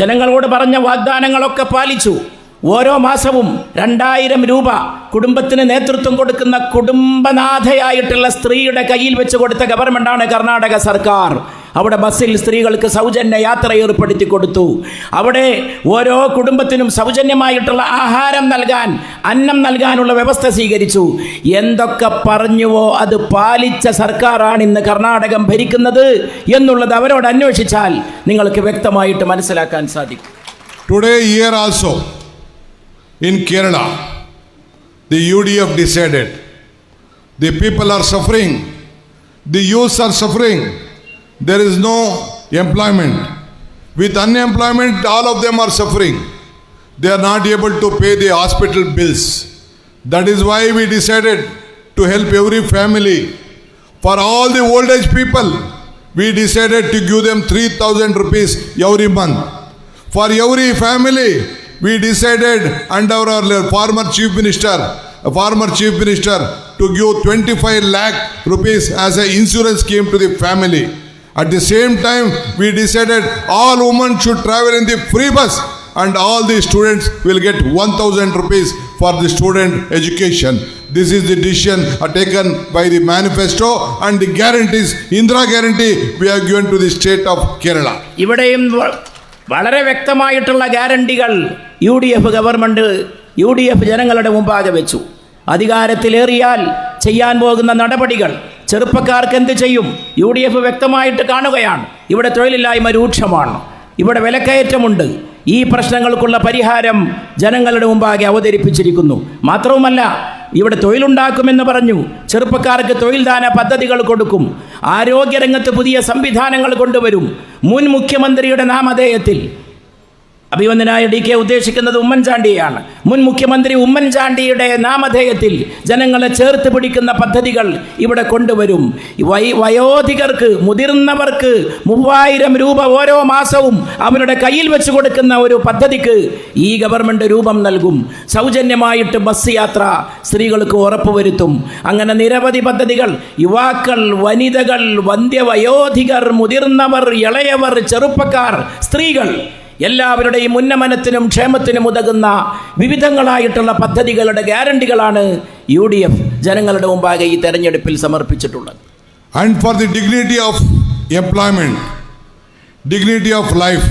[SPEAKER 2] ജനങ്ങളോട് പറഞ്ഞ വാഗ്ദാനങ്ങളൊക്കെ പാലിച്ചു. ഓരോ മാസവും 2000 രൂപ കുടുംബത്തിന് നേതൃത്വം കൊടുക്കുന്ന കുടുംബനാഥയായിട്ടുള്ള സ്ത്രീയുടെ കയ്യിൽ വെച്ച് കൊടുത്ത ഗവൺമെൻറ്റാണ് കർണാടക സർക്കാർ. അവിടെ ബസ്സിൽ സ്ത്രീകൾക്ക് സൗജന്യ യാത്ര ഏർപ്പെടുത്തി കൊടുത്തു. അവിടെ ഓരോ കുടുംബത്തിനും സൗജന്യമായിട്ടുള്ള ആഹാരം നൽകാൻ, അന്നം നൽകാനുള്ള വ്യവസ്ഥ സ്വീകരിച്ചു. എന്തൊക്കെ പറഞ്ഞുവോ അത് പാലിച്ച സർക്കാരാണ് ഇന്ന് കർണാടകം ഭരിക്കുന്നത് എന്നുള്ളത് അവരോട് അന്വേഷിച്ചാൽ നിങ്ങൾക്ക് വ്യക്തമായിട്ട് മനസ്സിലാക്കാൻ സാധിക്കും.
[SPEAKER 1] Today here also in Kerala, the UDF decided the people are suffering, the youths are suffering, there is no employment. With unemployment, all of them are suffering. They are not able to pay the hospital bills. That is why we decided to help every family. For all the old age people, we decided to give them 3,000 rupees every month. For every family, we decided under our former chief minister to give 25 lakh rupees as an insurance scheme to the family. At the same time, we decided all women should travel in the free bus and all the students will get 1,000 rupees for the student education. This is the decision taken by the manifesto and the guarantees, Indira guarantee, we have given to the state of Kerala.
[SPEAKER 2] ഇവിടെയും വളരെ വ്യക്തമായിട്ടുള്ള ഗ്യാരണ്ടികൾ UDF ജനങ്ങളുടെ മുമ്പാകെ വെച്ചു. അധികാരത്തിലേറിയാൽ ചെയ്യാൻ പോകുന്ന നടപടികൾ ചെറുപ്പക്കാർക്ക് എന്ത് ചെയ്യും? UDF വ്യക്തമായിട്ട് കാണുകയാണ്. ഇവിടെ തൊഴിലില്ലായ്മ രൂക്ഷമാണ്, ഇവിടെ വിലക്കയറ്റമുണ്ട്. ഈ പ്രശ്നങ്ങൾക്കുള്ള പരിഹാരം ജനങ്ങളുടെ മുമ്പാകെ അവതരിപ്പിച്ചിരിക്കുന്നു. മാത്രവുമല്ല, ഇവിടെ തൊഴിലുണ്ടാക്കുമെന്ന് പറഞ്ഞു. ചെറുപ്പക്കാർക്ക് തൊഴിൽദാന പദ്ധതികൾ കൊടുക്കും. ആരോഗ്യരംഗത്ത് പുതിയ സംവിധാനങ്ങൾ കൊണ്ടുവരും. മുൻ മുഖ്യമന്ത്രിയുടെ നാമധേയത്തിൽ, അഭിവന്ദനായ DK ഉദ്ദേശിക്കുന്നത് ഉമ്മൻചാണ്ടിയെയാണ്, മുൻ മുഖ്യമന്ത്രി ഉമ്മൻചാണ്ടിയുടെ നാമധേയത്തിൽ ജനങ്ങളെ ചേർത്ത് പിടിക്കുന്ന പദ്ധതികൾ ഇവിടെ കൊണ്ടുവരും. വയോധികർക്ക്, മുതിർന്നവർക്ക് 3000 രൂപ ഓരോ മാസവും അവരുടെ കയ്യിൽ വെച്ച് കൊടുക്കുന്ന ഒരു പദ്ധതിക്ക് ഈ ഗവൺമെൻറ് രൂപം നൽകും. സൗജന്യമായിട്ട് ബസ് യാത്ര സ്ത്രീകൾക്ക് ഉറപ്പുവരുത്തും. അങ്ങനെ നിരവധി പദ്ധതികൾ യുവാക്കൾ, വനിതകൾ, വന്ധ്യവയോധികർ, മുതിർന്നവർ, ഇളയവർ, ചെറുപ്പക്കാർ, സ്ത്രീകൾ എല്ലാവരുടെയും ഉന്നമനത്തിനും ക്ഷേമത്തിനും ഉതകുന്ന വിവിധങ്ങളായിട്ടുള്ള പദ്ധതികളുടെ ഗ്യാരണ്ടികളാണ് UDF ജനങ്ങളുടെ മുമ്പാകെ ഈ തെരഞ്ഞെടുപ്പിൽ സമർപ്പിച്ചിട്ടുള്ളത്.
[SPEAKER 1] And for the dignity of employment, dignity of life,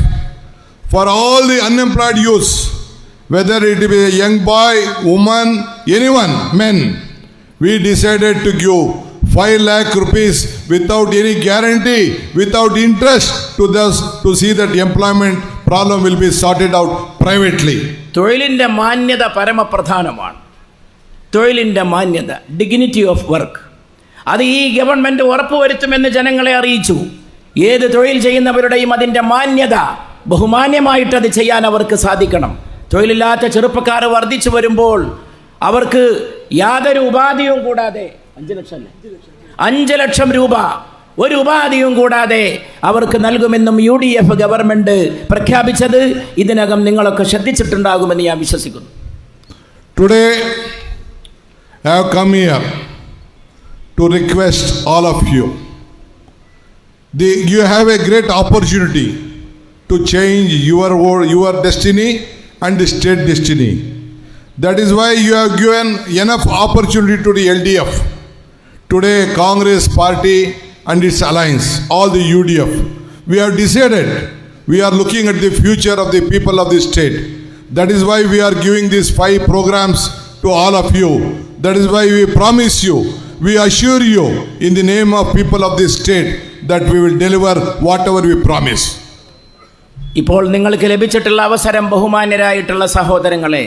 [SPEAKER 1] for all the unemployed youths, whether it be a young boy, woman, anyone, men, we decided to give 5 lakh rupees without any guarantee, without interest to those to see that employment problem will be sorted out privately.
[SPEAKER 2] തൊഴിലിൻ്റെ മാന്യത പരമപ്രധാനമാണ്. തൊഴിലിൻ്റെ മാന്യത, dignity of work, അത് ഈ government ഉറപ്പുവരുത്തുമെന്ന് ജനങ്ങളെ അറിയിച്ചു. ഏത് തൊഴിൽ ചെയ്യുന്നവരുടെയും അതിൻ്റെ മാന്യത, ബഹുമാന്യമായിട്ടത് ചെയ്യാൻ അവർക്ക് സാധിക്കണം. തൊഴിലില്ലാത്ത ചെറുപ്പക്കാർ വർദ്ധിച്ചു വരുമ്പോൾ അവർക്ക് യാതൊരു ഉപാധിയും കൂടാതെ 5 ലക്ഷം രൂപ ഒരു ഉപാധിയും കൂടാതെ അവർക്ക് നൽകുമെന്നും UDF ഗവൺമെൻറ് പ്രഖ്യാപിച്ചത് ഇതിനകം നിങ്ങളൊക്കെ ശ്രദ്ധിച്ചിട്ടുണ്ടാകുമെന്ന് ഞാൻ വിശ്വസിക്കുന്നു.
[SPEAKER 1] Today I have come here to request all of you. You have a great opportunity to change your destiny and the state destiny. That is why you have given enough opportunity to the LDF. Today Congress party and its alliance, all the UDF, we have decided we are looking at the future of the people of the state. That is why we are giving these 5 programs to all of you. That is why we promise you, we assure you in the name of people of this state that we will deliver whatever we promise.
[SPEAKER 2] ഇപ്പോൾ നിങ്ങൾക്ക് ലഭിച്ചിട്ടുള്ള അവസരം, ബഹുമാന്യരായിട്ടുള്ള സഹോദരങ്ങളെ,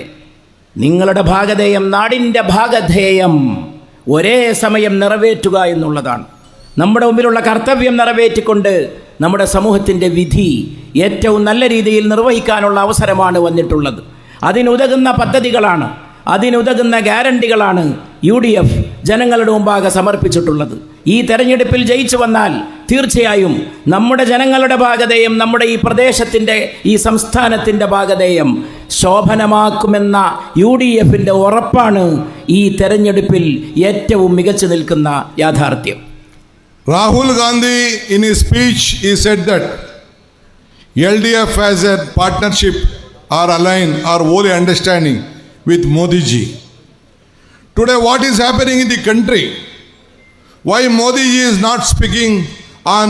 [SPEAKER 2] നിങ്ങളുടെ ഭാഗധേയം, നാടിൻ്റെ ഭാഗധേയം ഒരേ സമയം നിറവേറ്റുക എന്നുള്ളതാണ്. നമ്മുടെ മുമ്പിലുള്ള കർത്തവ്യം നിറവേറ്റിക്കൊണ്ട് നമ്മുടെ സമൂഹത്തിൻ്റെ വിധി ഏറ്റവും നല്ല രീതിയിൽ നിർവഹിക്കാനുള്ള അവസരമാണ് വന്നിട്ടുള്ളത്. അതിനുതകുന്ന പദ്ധതികളാണ്, അതിനുതകുന്ന ഗ്യാരണ്ടികളാണ് UDF ജനങ്ങളുടെ മുമ്പാകെ സമർപ്പിച്ചിട്ടുള്ളത്. ഈ തെരഞ്ഞെടുപ്പിൽ ജയിച്ചു വന്നാൽ തീർച്ചയായും നമ്മുടെ ജനങ്ങളുടെ ഭാഗധേയം, നമ്മുടെ ഈ പ്രദേശത്തിൻ്റെ, ഈ സംസ്ഥാനത്തിൻ്റെ ഭാഗധേയം ശോഭനമാക്കുമെന്ന UDFൻ്റെ ഉറപ്പാണ് ഈ തെരഞ്ഞെടുപ്പിൽ ഏറ്റവും മികച്ചു നിൽക്കുന്ന യാഥാർത്ഥ്യം.
[SPEAKER 1] Rahul Gandhi in his speech he said that LDF has a partnership or align or wholly understanding with Modi ji. Today what is happening in the country? Why Modi ji is not speaking on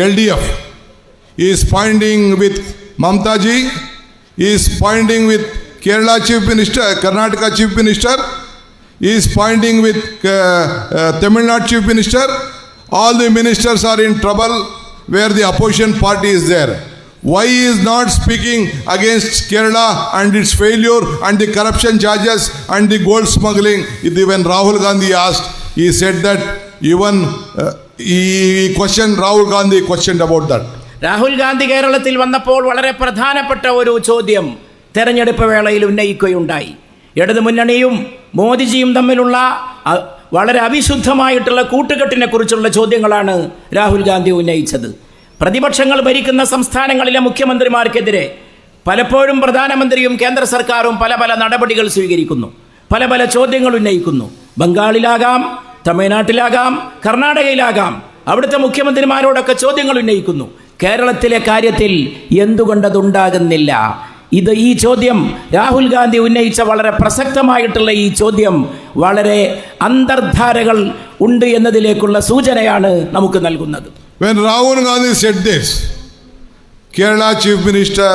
[SPEAKER 1] LDF? He is pointing with Mamta ji, he is pointing with Kerala Chief Minister, Karnataka Chief Minister, he is pointing with Tamil Nadu Chief Minister. All the ministers are in trouble where the opposition party is there. Why he is not speaking against Kerala and its failure and the corruption charges and the gold smuggling? When Rahul Gandhi asked, he said that even he questioned, Rahul Gandhi questioned about that.
[SPEAKER 2] Rahul Gandhi കേരളത്തിൽ വന്നപ്പോൾ വളരെ പ്രധാനപ്പെട്ട ഒരു ചോദ്യം തെരഞ്ഞെടുപ്പ് വേളയിൽ ഉന്നയിക്കുകയുണ്ടായി. ഇടതു മുന്നണിയും മോദിജിയും തമ്മിലുള്ള വളരെ അവിശുദ്ധമായിട്ടുള്ള കൂട്ടുകെട്ടിനെ കുറിച്ചുള്ള ചോദ്യങ്ങളാണ് രാഹുൽ ഗാന്ധി ഉന്നയിച്ചത്. പ്രതിപക്ഷങ്ങൾ ഭരിക്കുന്ന സംസ്ഥാനങ്ങളിലെ മുഖ്യമന്ത്രിമാർക്കെതിരെ പലപ്പോഴും പ്രധാനമന്ത്രിയും കേന്ദ്ര സർക്കാരും പല പല നടപടികൾ സ്വീകരിക്കുന്നു, പല പല ചോദ്യങ്ങൾ ഉന്നയിക്കുന്നു. ബംഗാളിലാകാം, തമിഴ്നാട്ടിലാകാം, കർണാടകയിലാകാം, അവിടുത്തെ മുഖ്യമന്ത്രിമാരോടൊക്കെ ചോദ്യങ്ങൾ ഉന്നയിക്കുന്നു. കേരളത്തിലെ കാര്യത്തിൽ എന്തുകൊണ്ടതുണ്ടാകുന്നില്ല? ഈ ചോദ്യം രാഹുൽ ഗാന്ധി ഉന്നയിച്ച വളരെ പ്രസക്തമായിട്ടുള്ള ഈ ചോദ്യം വളരെ അന്തർധാരകൾ ഉണ്ട് എന്നതിലേക്കുള്ള സൂചനയാണ് നമുക്ക് നൽകുന്നത്.
[SPEAKER 1] When Rahul Gandhi said this, Kerala Chief Minister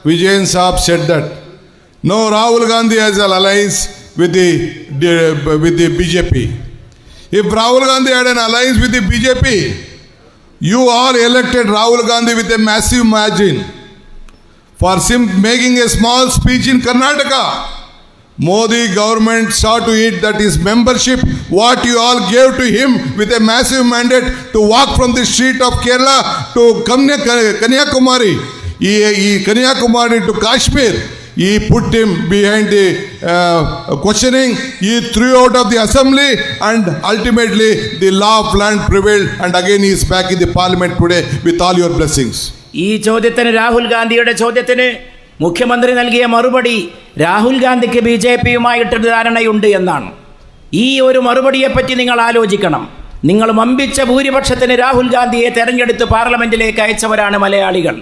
[SPEAKER 1] Vijayan Saab said that no, Rahul Gandhi has an alliance with the BJP. If Rahul Gandhi had an alliance with the BJP, you all elected Rahul Gandhi with a massive margin for making a small speech in Karnataka. Modi government saw to it that his membership, what you all gave to him with a massive mandate to walk from the street of Kerala to Kanyakumari, Kanyakumari to Kashmir, he put him behind the questioning, he threw out of the assembly, and ultimately the law of land prevailed, and again he is back in the parliament today with all your blessings.
[SPEAKER 2] ഈ ചോദ്യത്തിന്, രാഹുൽ ഗാന്ധിയുടെ ചോദ്യത്തിന് മുഖ്യമന്ത്രി നൽകിയ മറുപടി രാഹുൽ ഗാന്ധിക്ക് BJPയുമായിട്ട് ധാരണയുണ്ട് എന്നാണ്. ഈ ഒരു മറുപടിയെപ്പറ്റി നിങ്ങൾ ആലോചിക്കണം. നിങ്ങൾ വമ്പിച്ച ഭൂരിപക്ഷത്തിന് രാഹുൽ ഗാന്ധിയെ തെരഞ്ഞെടുത്ത് പാർലമെന്റിലേക്ക് അയച്ചവരാണ് മലയാളികൾ.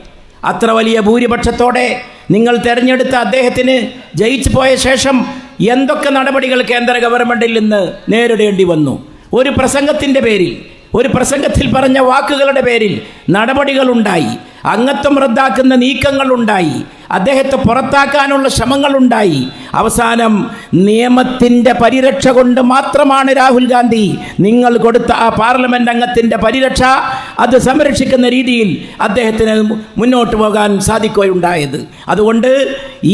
[SPEAKER 2] അത്ര വലിയ ഭൂരിപക്ഷത്തോടെ നിങ്ങൾ തെരഞ്ഞെടുത്ത അദ്ദേഹത്തിന് ജയിച്ചു പോയ ശേഷം എന്തൊക്കെ നടപടികൾ കേന്ദ്ര ഗവൺമെന്റിൽ നിന്ന് നേരിടേണ്ടി വന്നു? ഒരു പ്രസംഗത്തിൻ്റെ പേരിൽ, ഒരു പ്രസംഗത്തിൽ പറഞ്ഞ വാക്കുകളുടെ പേരിൽ നടപടികളുണ്ടായി. അംഗത്വം റദ്ദാക്കുന്ന നീക്കങ്ങളുണ്ടായി, അദ്ദേഹത്തെ പുറത്താക്കാനുള്ള ശ്രമങ്ങളുണ്ടായി. അവസാനം നിയമത്തിൻ്റെ പരിരക്ഷ കൊണ്ട് മാത്രമാണ് രാഹുൽ ഗാന്ധി നിങ്ങൾ കൊടുത്ത ആ പാർലമെൻറ്റ് അംഗത്തിൻ്റെ പരിരക്ഷ അത് സംരക്ഷിക്കുന്ന രീതിയിൽ അദ്ദേഹത്തിന് മുന്നോട്ട് പോകാൻ സാധിക്കുകയുണ്ടായത്. അതുകൊണ്ട്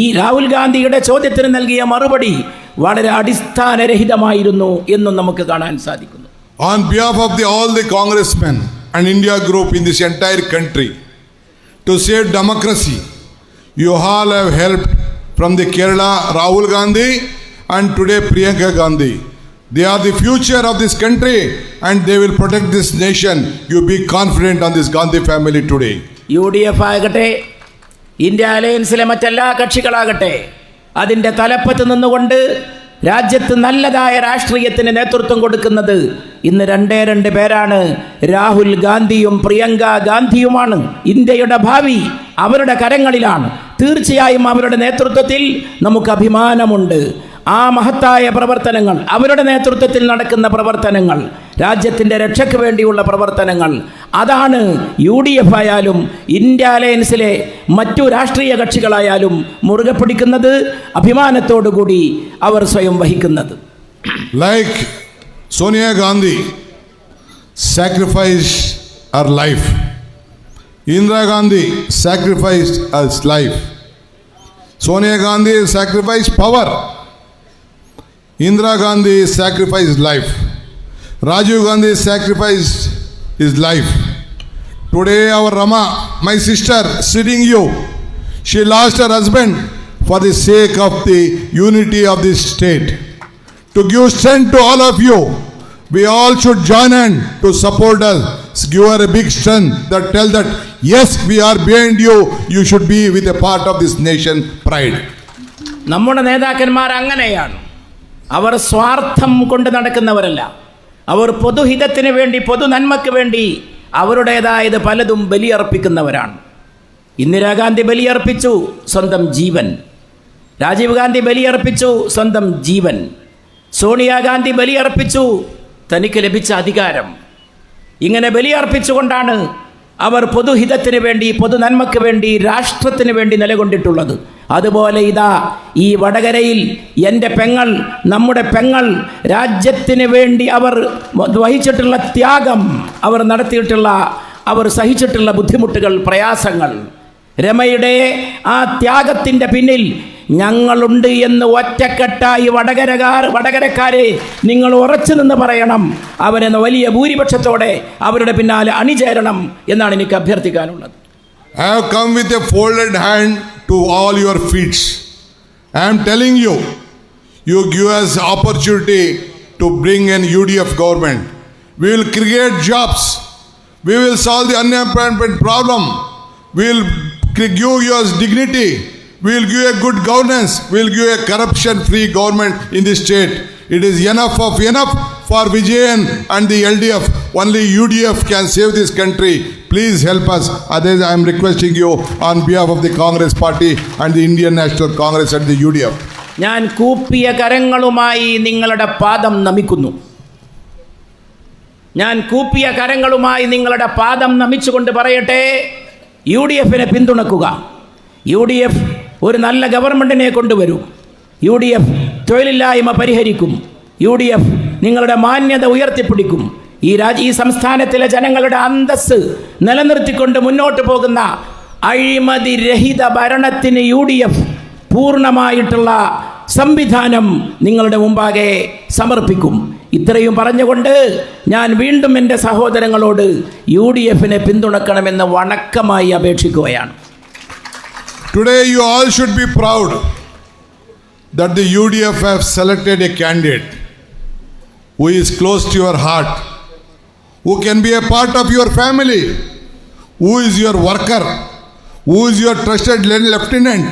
[SPEAKER 2] ഈ രാഹുൽ ഗാന്ധിയുടെ ചോദ്യത്തിന് നൽകിയ മറുപടി വളരെ അടിസ്ഥാനരഹിതമായിരുന്നു എന്നും നമുക്ക് കാണാൻ സാധിക്കുന്നു.
[SPEAKER 1] On behalf of all the congressmen and India group in this entire country, to save democracy, you all have helped from the Kerala Rahul Gandhi and today Priyanka Gandhi. They are the future of this country and they will protect this nation. You be confident on this Gandhi family today.
[SPEAKER 2] UDF ആകട്ടെ, India അലയൻസിലെ മറ്റെല്ലാ കക്ഷികളാകട്ടെ, അതിൻ്റെ തലപ്പത്ത് നിന്നുകൊണ്ട് രാജ്യത്ത് നല്ലതായ രാഷ്ട്രീയത്തിന് നേതൃത്വം കൊടുക്കുന്നത് ഇന്ന് രണ്ട് പേരാണ്. രാഹുൽ ഗാന്ധിയും പ്രിയങ്ക ഗാന്ധിയുമാണ്. ഇന്ത്യയുടെ ഭാവി അവരുടെ കരങ്ങളിലാണ്. തീർച്ചയായും അവരുടെ നേതൃത്വത്തിൽ നമുക്ക് അഭിമാനമുണ്ട്. ആ മഹത്തായ പ്രവർത്തനങ്ങൾ, അവരുടെ നേതൃത്വത്തിൽ നടക്കുന്ന പ്രവർത്തനങ്ങൾ, രാജ്യത്തിൻ്റെ രക്ഷയ്ക്ക് വേണ്ടിയുള്ള പ്രവർത്തനങ്ങൾ, അതാണ് UDF ആയാലും ഇന്ത്യ അലയൻസിലെ മറ്റു രാഷ്ട്രീയ കക്ഷികളായാലും മുറുകെ പിടിക്കുന്നത്, അഭിമാനത്തോടുകൂടി അവർ സ്വയം വഹിക്കുന്നത്.
[SPEAKER 1] Like Sonia Gandhi sacrificed her life, Indira Gandhi sacrificed her life. Sonia Gandhi sacrificed power, Indira Gandhi sacrificed life, Rajiv Gandhi sacrificed his life. Today our Rama, my sister sitting you, she lost her husband for the sake of the unity of this state. To give strength to all of you, we all should join hand to support us, give her a big strength that tell that yes, we are behind you, you should be with a part of this nation pride.
[SPEAKER 2] നമ്മുടെ നേതാക്കന്മാർ അങ്ങനെയാണ്. അവർ സ്വാർത്ഥം കൊണ്ട് നടക്കുന്നവരല്ല. അവർ പൊതുഹിതത്തിന് വേണ്ടി, പൊതു നന്മയ്ക്ക് വേണ്ടി അവരുടേതായത് പലതും ബലിയർപ്പിക്കുന്നവരാണ്. ഇന്ദിരാഗാന്ധി ബലിയർപ്പിച്ചു സ്വന്തം ജീവൻ, രാജീവ് ഗാന്ധി ബലിയർപ്പിച്ചു സ്വന്തം ജീവൻ, സോണിയാഗാന്ധി ബലിയർപ്പിച്ചു തനിക്ക് ലഭിച്ച അധികാരം. ഇങ്ങനെ ബലിയർപ്പിച്ചുകൊണ്ടാണ് അവർ പൊതുഹിതത്തിന് വേണ്ടി, പൊതു നന്മയ്ക്ക് വേണ്ടി, രാഷ്ട്രത്തിന് വേണ്ടി നിലകൊണ്ടിട്ടുള്ളത്. അതുപോലെ ഇതാ ഈ വടകരയിൽ എൻ്റെ പെങ്ങൾ, നമ്മുടെ പെങ്ങൾ, രാജ്യത്തിന് വേണ്ടി അവർ വഹിച്ചിട്ടുള്ള ത്യാഗം, അവർ നടത്തിയിട്ടുള്ള, അവർ സഹിച്ചിട്ടുള്ള ബുദ്ധിമുട്ടുകൾ, പ്രയാസങ്ങൾ, രമയുടെ ആ ത്യാഗത്തിൻ്റെ പിന്നിൽ ഞങ്ങളുണ്ട് എന്ന് ഒറ്റക്കെട്ടായി വടകരക്കാരെ നിങ്ങൾ ഉറച്ചു നിന്ന് പറയണം. അവരെന്ന വലിയ ഭൂരിപക്ഷത്തോടെ അവരുടെ പിന്നാലെ അണിചേരണം എന്നാണ് എനിക്ക് അഭ്യർത്ഥിക്കാനുള്ളത്.
[SPEAKER 1] I have come with a folded hand to all your feet. I am telling you, you give us opportunity to bring an UDF government. We will create jobs. We will solve the unemployment problem. We will give us dignity. We will give a good governance. We will give a corruption-free government in this state. It is enough for Vijayan and the LDF. Only UDF can save this country. Please help us. Otherwise, I am requesting you on behalf of the Congress Party and the Indian National Congress and the UDF.
[SPEAKER 2] ഞാൻ കൂപ്പിയ കരങ്ങളുമായി നിങ്ങളുടെ പാദം നമിക്കുന്നു. ഞാൻ കൂപ്പിയ കരങ്ങളുമായി നിങ്ങളുടെ പാദം നമിച്ചുകൊണ്ട് പറയട്ടെ, UDF-നെ പിന്തുണക്കുക. UDF ഒരു നല്ല ഗവൺമെൻറ്റിനെ കൊണ്ടുവരും. UDF തൊഴിലില്ലായ്മ പരിഹരിക്കും. UDF നിങ്ങളുടെ മാന്യത ഉയർത്തിപ്പിടിക്കും. ഈ സംസ്ഥാനത്തിലെ ജനങ്ങളുടെ അന്തസ്സ് നിലനിർത്തിക്കൊണ്ട് മുന്നോട്ട് പോകുന്ന അഴിമതിരഹിത ഭരണത്തിന് UDF പൂർണ്ണമായിട്ടുള്ള സംവിധാനം നിങ്ങളുടെ മുമ്പാകെ സമർപ്പിക്കും. ഇത്രയും പറഞ്ഞുകൊണ്ട് ഞാൻ വീണ്ടും എൻ്റെ സഹോദരങ്ങളോട് UDF-നെ പിന്തുണക്കണമെന്ന് വണക്കമായി അപേക്ഷിക്കുകയാണ്.
[SPEAKER 1] Today you all should be proud that the UDF have selected a candidate who is close to your heart, who can be a part of your family, who is your worker, who is your trusted lieutenant,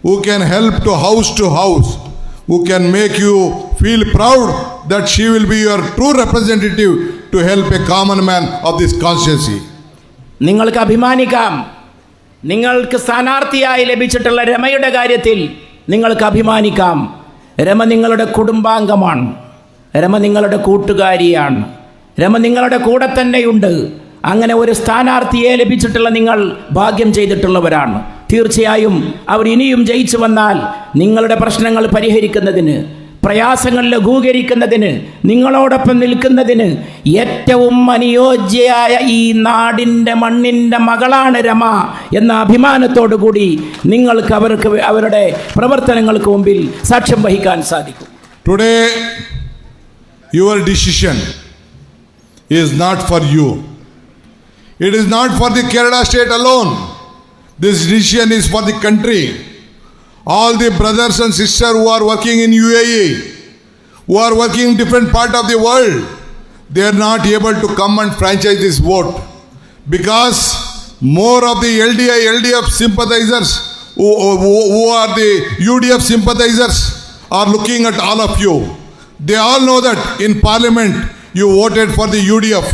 [SPEAKER 1] who can help to house, who can make you feel proud that she will be your true representative to help a common man of this constituency.
[SPEAKER 2] നിങ്ങൾക്ക് അഭിമാനിക്കാം. നിങ്ങൾക്ക് സ്ഥാനാർത്ഥിയായി ലഭിച്ചിട്ടുള്ള രമയുടെ കാര്യത്തിൽ നിങ്ങൾക്ക് അഭിമാനിക്കാം. രമ നിങ്ങളുടെ കുടുംബാംഗമാണ്. രമ നിങ്ങളുടെ കൂട്ടുകാരിയാണ്. രമ നിങ്ങളുടെ കൂടെ തന്നെയുണ്ട്. അങ്ങനെ ഒരു സ്ഥാനാർത്ഥിയെ ലഭിച്ചിട്ടുള്ള നിങ്ങൾ ഭാഗ്യം ചെയ്തിട്ടുള്ളവരാണ്. തീർച്ചയായും അവർ ഇനിയും ജയിച്ചു വന്നാൽ നിങ്ങളുടെ പ്രശ്നങ്ങൾ പരിഹരിക്കുന്നതിന്, പ്രയാസങ്ങൾ ലഘൂകരിക്കുന്നതിന്, നിങ്ങളോടൊപ്പം നിൽക്കുന്നതിന് ഏറ്റവും അനുയോജ്യയായ ഈ നാടിൻ്റെ മണ്ണിൻ്റെ മകളാണ് രമ എന്ന അഭിമാനത്തോടു കൂടി നിങ്ങൾക്ക് അവരുടെ പ്രവർത്തനങ്ങൾക്ക് മുമ്പിൽ സാക്ഷ്യം വഹിക്കാൻ സാധിക്കും.
[SPEAKER 1] Today, your decision is not for you. It is not for the Kerala state alone. This decision is for the country. All the brothers and sisters who are working in UAE, who are working in different part of the world, they are not able to come and franchise this vote because more of the LDF sympathizers who are the UDF sympathizers are looking at all of you. They all know that in parliament you voted for the UDF.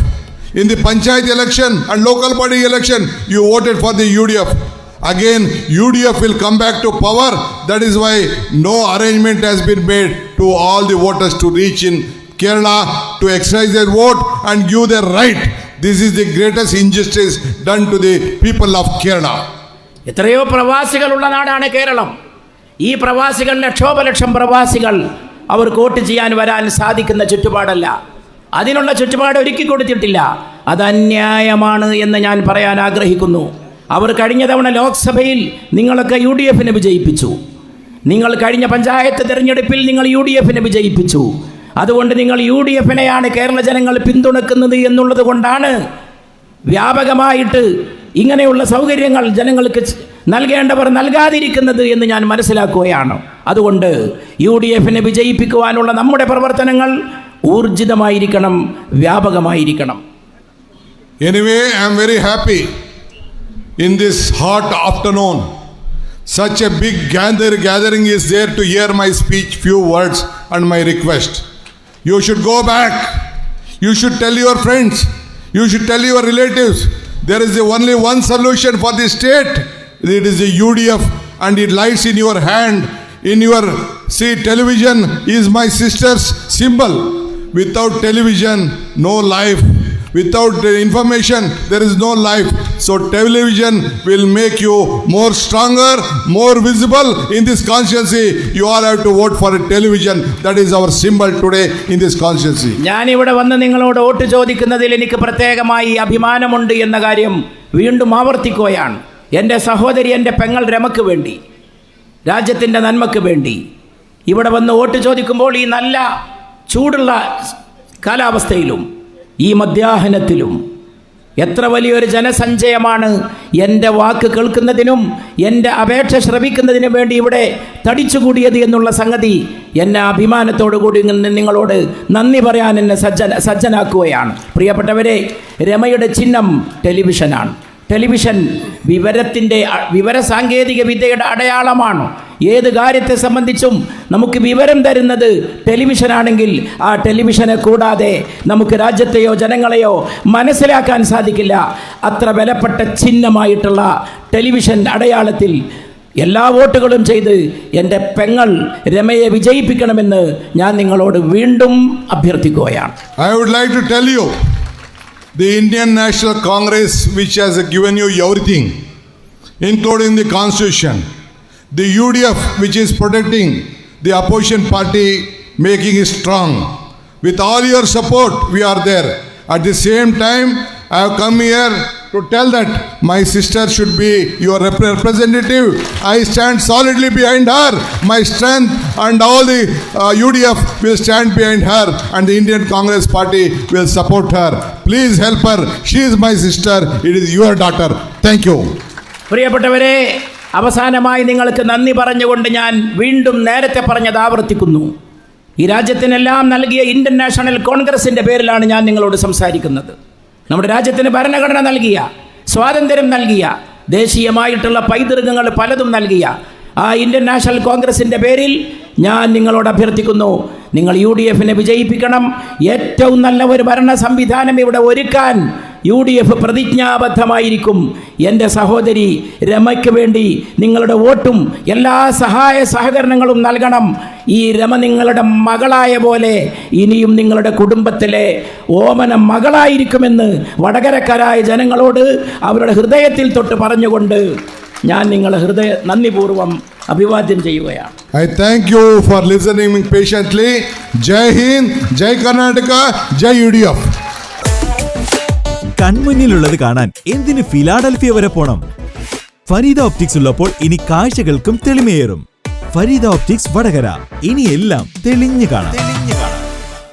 [SPEAKER 1] In the panchayat election and local body election you voted for the UDF. Again UDF will come back to power. That is why no arrangement has been made to all the voters to reach in Kerala to exercise their vote and give their right. This is the greatest injustice done to the people of Kerala.
[SPEAKER 2] എത്രയോ പ്രവാസികളുള്ള നാടാണ് കേരളം. ഈ പ്രവാസികൾ ലക്ഷോപലക്ഷം പ്രവാസികൾ അവർക്ക് vote ചെയ്യാൻ വരാൻ സാധിക്കുന്ന ചുറ്റുപാടല്ല. അതിനുള്ള ചുറ്റുപാട് ഒരുക്കി കൊടുത്തിട്ടില്ല. അത് അന്യായമാണ് എന്ന് ഞാൻ പറയാൻ ആഗ്രഹിക്കുന്നു. അവർ കഴിഞ്ഞ തവണ ലോക്സഭയിൽ നിങ്ങളൊക്കെ UDFനെ വിജയിപ്പിച്ചു. നിങ്ങൾ കഴിഞ്ഞ പഞ്ചായത്ത് തിരഞ്ഞെടുപ്പിൽ നിങ്ങൾ UDFനെ വിജയിപ്പിച്ചു. അതുകൊണ്ട് നിങ്ങൾ UDFനെയാണ് കേരള ജനങ്ങൾ പിന്തുണക്കുന്നത് എന്നുള്ളത് കൊണ്ടാണ് വ്യാപകമായിട്ട് ഇങ്ങനെയുള്ള സൗകര്യങ്ങൾ ജനങ്ങൾക്ക് നൽകേണ്ടവർ നൽകാതിരിക്കുന്നത് എന്ന് ഞാൻ മനസ്സിലാക്കുകയാണ്. അതുകൊണ്ട് UDFനെ വിജയിപ്പിക്കുവാനുള്ള നമ്മുടെ പ്രവർത്തനങ്ങൾ ഊർജിതമായിരിക്കണം, വ്യാപകമായിരിക്കണം.
[SPEAKER 1] Anyway, I am very happy in this hot afternoon. Such a big gathering is there to hear my speech, few words and my request. You should go back. You should tell your friends. You should tell your relatives. There is only one solution for the state. It is the UDF and it lies in your hand. In your television is my sister's symbol. Without television, no life. Without information, there is no life. So television will make you more stronger, more visible in this constituency. You all have to vote for a television. That is our symbol today in this constituency.
[SPEAKER 2] ഞാൻ ഇവിടെ വന്ന് നിങ്ങളോട് vote ചോദിക്കുന്നതിൽ എനിക്ക് പ്രത്യേകമായി അഭിമാനമുണ്ട് എന്ന കാര്യം വീണ്ടും ആവർത്തിക്കുകയാണ്. എൻ്റെ സഹോദരി, എൻ്റെ പെങ്ങൾ രമയ്ക്ക് വേണ്ടി, രാജ്യത്തിൻ്റെ നന്മയ്ക്ക് വേണ്ടി ഇവിടെ വന്ന് വോട്ട് ചോദിക്കുമ്പോൾ ഈ നല്ല ചൂടുള്ള കാലാവസ്ഥയിലും ഈ മധ്യാഹ്നത്തിലും എത്ര വലിയൊരു ജനസഞ്ചയമാണ് എൻ്റെ വാക്ക് കേൾക്കുന്നതിനും എൻ്റെ അപേക്ഷ ശ്രവിക്കുന്നതിനും വേണ്ടി ഇവിടെ തടിച്ചുകൂടിയത് എന്നുള്ള സംഗതി എന്നെ അഭിമാനത്തോടു കൂടി നിങ്ങളോട് നന്ദി പറയാൻ എന്നെ സജ്ജനാക്കുകയാണ്. പ്രിയപ്പെട്ടവരെ, രമയുടെ ചിഹ്നം ടെലിവിഷനാണ്. ടെലിവിഷൻ വിവരസാങ്കേതിക വിദ്യയുടെ അടയാളമാണ്. ഏത് കാര്യത്തെ സംബന്ധിച്ചും നമുക്ക് വിവരം തരുന്നത് ടെലിവിഷനാണെങ്കിൽ ആ ടെലിവിഷനെ കൂടാതെ നമുക്ക് രാജ്യത്തെയോ ജനങ്ങളെയോ മനസ്സിലാക്കാൻ സാധിക്കില്ല. അത്ര വിലപ്പെട്ട ചിഹ്നമായിട്ടുള്ള ടെലിവിഷൻ അടയാളത്തിൽ എല്ലാ വോട്ടുകളും ചെയ്ത് എൻ്റെ പെങ്ങൾ രമയെ വിജയിപ്പിക്കണമെന്ന് ഞാൻ നിങ്ങളോട് വീണ്ടും അഭ്യർത്ഥിക്കുകയാണ്.
[SPEAKER 1] I would like to tell you, the Indian National Congress, which has given you everything, including the constitution, the UDF, which is protecting the opposition party, making it strong. With all your support, we are there. At the same time, I have come here to tell that my sister should be your representative. I stand solidly behind her. My strength and all the UDF will stand behind her and the Indian Congress Party will support her. Please help her. She is my sister. It is your daughter. Thank you.
[SPEAKER 2] പ്രിയപ്പെട്ടവരെ, അവസാനമായി നിങ്ങൾക്ക് നന്ദി പറഞ്ഞുകൊണ്ട് ഞാൻ വീണ്ടും നേരത്തെ പറഞ്ഞത് ആവർത്തിക്കുന്നു. ഈ രാജ്യത്തിനെല്ലാം നൽകിയ ഇന്ത്യൻ നാഷണൽ കോൺഗ്രസിൻ്റെ പേരിലാണ് ഞാൻ നിങ്ങളോട് സംസാരിക്കുന്നത്. നമ്മുടെ രാജ്യത്തിന് ഭരണഘടന നൽകിയ, സ്വാതന്ത്ര്യം നൽകിയ, ദേശീയമായിട്ടുള്ള പൈതൃകങ്ങൾ പലതും നൽകിയ ആ ഇന്ത്യൻ നാഷണൽ കോൺഗ്രസിൻ്റെ പേരിൽ ഞാൻ നിങ്ങളോട് അഭ്യർത്ഥിക്കുന്നു, നിങ്ങൾ UDFനെ വിജയിപ്പിക്കണം. ഏറ്റവും നല്ല ഒരു ഭരണ സംവിധാനം ഇവിടെ ഒരുക്കാൻ UDF പ്രതിജ്ഞാബദ്ധമായിരിക്കും. എൻ്റെ സഹോദരി രമയ്ക്ക് വേണ്ടി നിങ്ങളുടെ വോട്ടും എല്ലാ സഹായ സഹകരണങ്ങളും നൽകണം. ഈ രമ നിങ്ങളുടെ മകളായ പോലെ ഇനിയും നിങ്ങളുടെ കുടുംബത്തിലെ ഓമന മകളായിരിക്കുമെന്ന് വടകരക്കാരായ ജനങ്ങളോട് അവരുടെ ഹൃദയത്തിൽ തൊട്ട് പറഞ്ഞുകൊണ്ട് ഞാൻ നിങ്ങളെ നന്ദിപൂർവ്വം അഭിവാദ്യം ചെയ്യുകയാണ്.
[SPEAKER 1] I thank you for listening patiently. Jai Hind, Jai Karnataka, Jai UDF.
[SPEAKER 3] കൺമുന്നിലുള്ളത് കാണാൻ എന്തിന് ഫിലാഡൽഫിയ വരെ പോണം? ഫരീദ ഓപ്റ്റിക്സ് ഉള്ളപ്പോൾ ഇനി കാഴ്ചകൾക്കും തെളിമയേറും. ഫരീദ ഓപ്റ്റിക്സ് വടകര, ഇനി എല്ലാം തെളിഞ്ഞു കാണാം.